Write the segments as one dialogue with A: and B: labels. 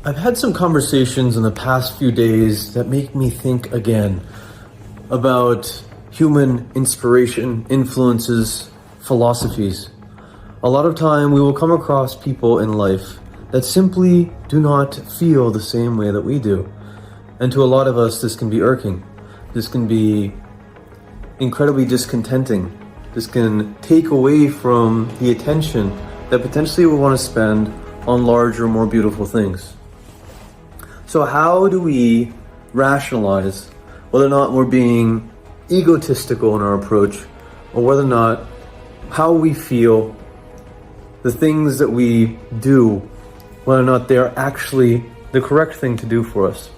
A: I've had some conversations in the past few days that make me think again about human inspiration, influences, philosophies. A lot of time we will come across people in life that simply do not feel the same way that we do. And to a lot of us, this can be irking. This can be incredibly discontenting. This can take away from the attention that potentially we want to spend on larger, more beautiful things. So how do we rationalize whether or not we're being egotistical in our approach, or whether or not how we feel, the things that we do, whether or not they're actually the correct thing to do for us,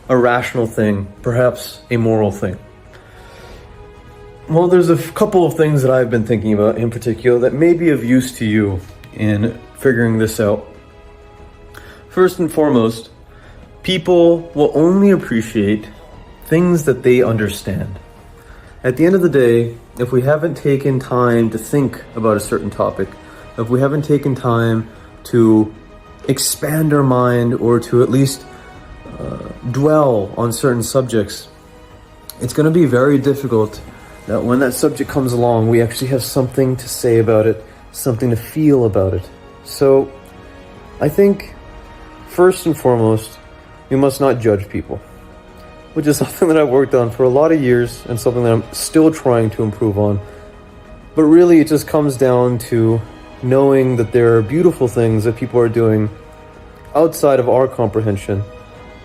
A: a rational thing, perhaps a moral thing? Well, there's a couple of things that I've been thinking about in particular that may be of use to you in figuring this out. First and foremost, people will only appreciate things that they understand. At the end of the day, if we haven't taken time to think about a certain topic, if we haven't taken time to expand our mind or to at least dwell on certain subjects, it's going to be very difficult that when that subject comes along, we actually have something to say about it, something to feel about it. So I think first and foremost, we must not judge people, which is something that I've worked on for a lot of years and something that I'm still trying to improve on. But really, it just comes down to knowing that there are beautiful things that people are doing outside of our comprehension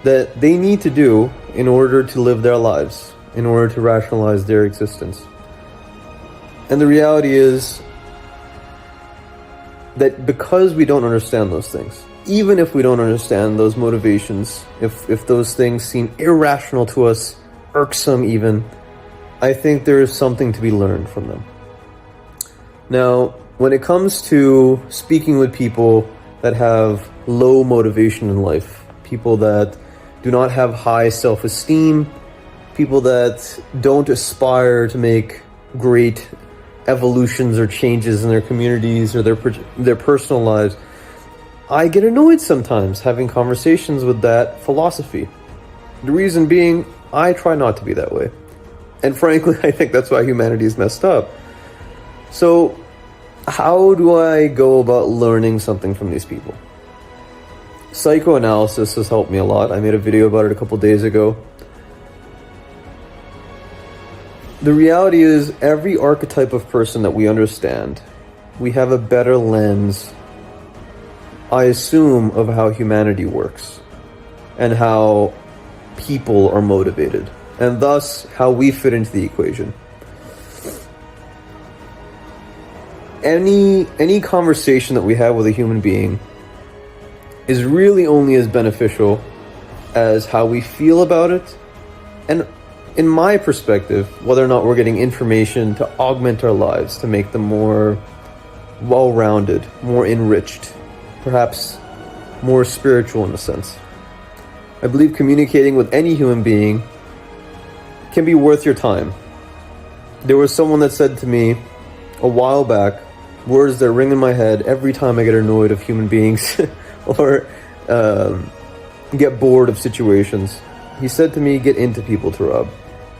A: that they need to do in order to live their lives, in order to rationalize their existence. And the reality is that because we don't understand those things, even if we don't understand those motivations, if those things seem irrational to us, irksome even, I think there is something to be learned from them. Now, when it comes to speaking with people that have low motivation in life, people that do not have high self-esteem, people that don't aspire to make great evolutions or changes in their communities or their personal lives, I get annoyed sometimes having conversations with that philosophy. The reason being, I try not to be that way. And frankly, I think that's why humanity is messed up. So, how do I go about learning something from these people? Psychoanalysis has helped me a lot. I made a video about it a couple days ago. The reality is, every archetype of person that we understand, we have a better lens, I assume, of how humanity works and how people are motivated, and thus how we fit into the equation. Any conversation that we have with a human being is really only as beneficial as how we feel about it, and in my perspective, whether or not we're getting information to augment our lives, to make them more well-rounded, more enriched, perhaps more spiritual in a sense. I believe communicating with any human being can be worth your time. There was someone that said to me a while back, words that ring in my head every time I get annoyed of human beings or get bored of situations. He said to me, get into people, Tarab.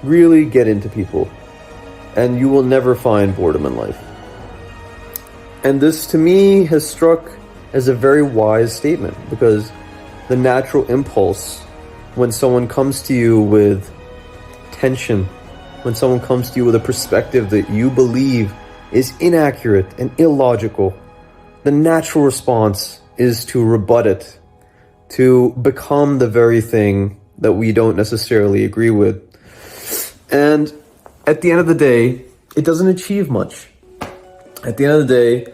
A: Really get into people, and you will never find boredom in life. And this to me has struck as a very wise statement, because the natural impulse when someone comes to you with tension, when someone comes to you with a perspective that you believe is inaccurate and illogical, the natural response is to rebut it, to become the very thing that we don't necessarily agree with. And at the end of the day, it doesn't achieve much. At the end of the day,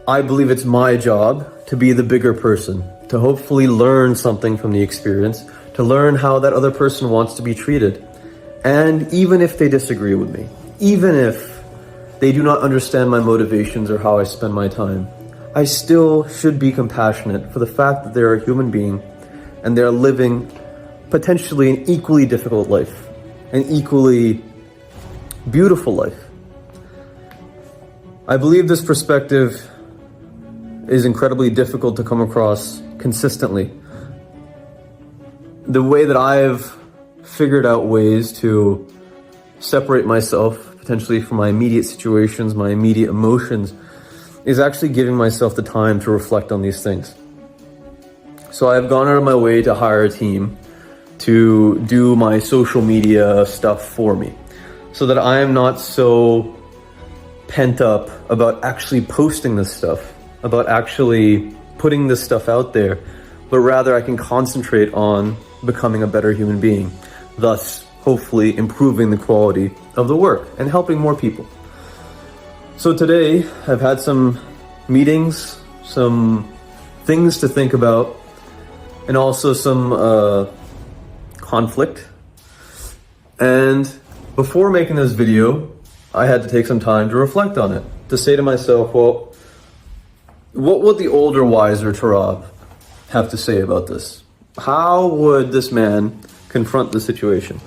A: I believe it's my job to be the bigger person, to hopefully learn something from the experience, to learn how that other person wants to be treated. And even if they disagree with me, even if they do not understand my motivations or how I spend my time, I still should be compassionate for the fact that they're a human being and they're living potentially an equally difficult life, an equally beautiful life. I believe this perspective is incredibly difficult to come across consistently. The way that I've figured out ways to separate myself potentially from my immediate situations, my immediate emotions, is actually giving myself the time to reflect on these things. So I've gone out of my way to hire a team to do my social media stuff for me, so that I am not so pent up about actually posting this stuff, about actually putting this stuff out there, but rather I can concentrate on becoming a better human being, thus hopefully improving the quality of the work and helping more people. So today I've had some meetings, some things to think about, and also some conflict. And before making this video, I had to take some time to reflect on it, to say to myself, well, what would the older, wiser Tarab have to say about this? How would this man confront the situation?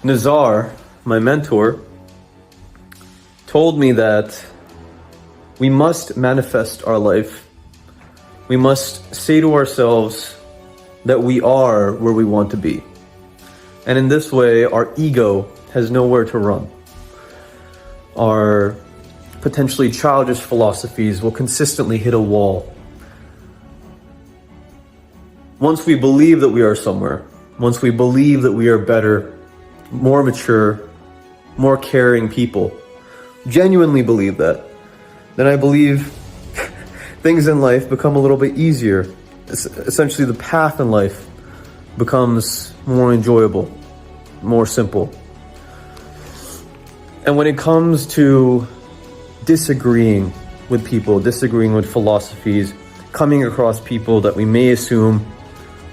A: Nazar, my mentor, told me that we must manifest our life. We must say to ourselves that we are where we want to be. And in this way, our ego has nowhere to run. Our potentially childish philosophies will consistently hit a wall. Once we believe that we are somewhere, once we believe that we are better, more mature, more caring people, genuinely believe that, then I believe things in life become a little bit easier. Essentially, the path in life becomes more enjoyable, more simple. And when it comes to disagreeing with people, disagreeing with philosophies, coming across people that we may assume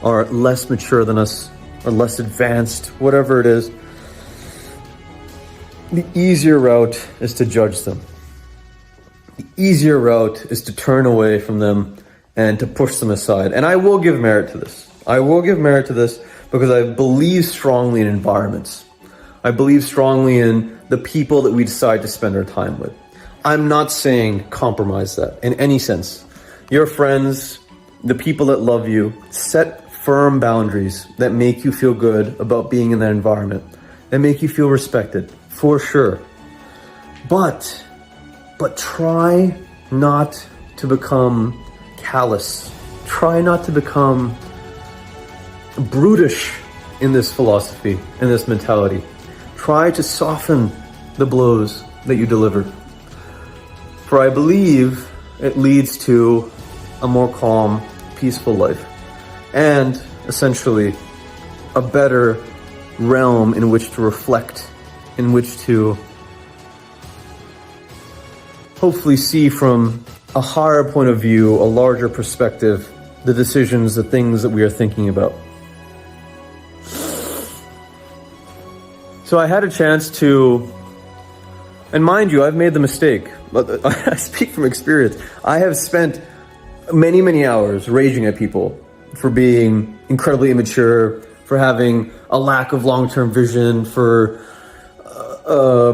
A: are less mature than us, or less advanced, whatever it is, the easier route is to judge them. The easier route is to turn away from them and to push them aside. And I will give merit to this. I will give merit to this because I believe strongly in environments. I believe strongly in the people that we decide to spend our time with. I'm not saying compromise that in any sense. Your friends, the people that love you, set firm boundaries that make you feel good about being in that environment, that make you feel respected, for sure. But try not to become callous. Try not to become brutish in this philosophy, in this mentality. Try to soften the blows that you deliver. For I believe it leads to a more calm, peaceful life, and essentially a better realm in which to reflect, in which to hopefully see from a higher point of view, a larger perspective, the decisions, the things that we are thinking about. So I had a chance to, and mind you, I've made the mistake, but I speak from experience. I have spent many, many hours raging at people for being incredibly immature, for having a lack of long-term vision, for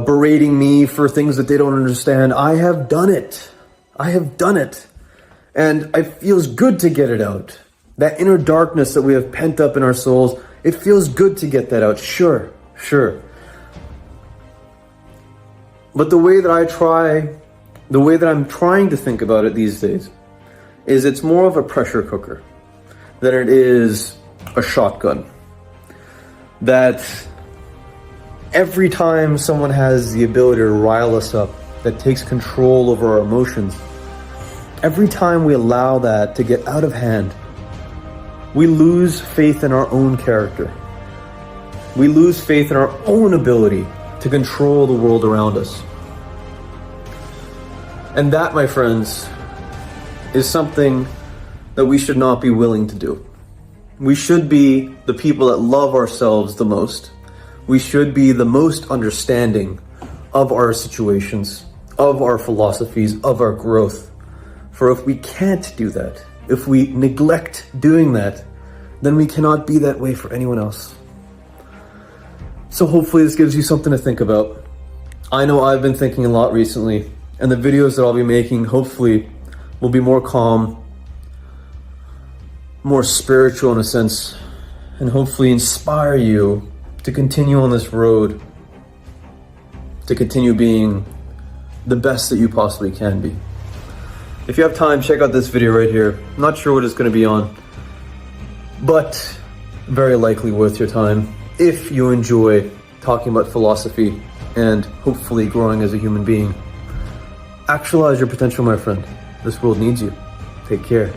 A: berating me for things that they don't understand. I have done it. I have done it. And it feels good to get it out. That inner darkness that we have pent up in our souls, it feels good to get that out. Sure. But the way that I'm trying to think about it these days is it's more of a pressure cooker than it is a shotgun. That every time someone has the ability to rile us up, that takes control over our emotions, every time we allow that to get out of hand, we lose faith in our own character. We lose faith in our own ability to control the world around us. And that, my friends, is something that we should not be willing to do. We should be the people that love ourselves the most. We should be the most understanding of our situations, of our philosophies, of our growth. For if we can't do that, if we neglect doing that, then we cannot be that way for anyone else. So hopefully this gives you something to think about. I know I've been thinking a lot recently, and the videos that I'll be making hopefully will be more calm, more spiritual in a sense, and hopefully inspire you to continue on this road, to continue being the best that you possibly can be. If you have time, check out this video right here. I'm not sure what it's going to be on, but very likely worth your time if you enjoy talking about philosophy and hopefully growing as a human being. Actualize your potential, my friend. This world needs you. Take care.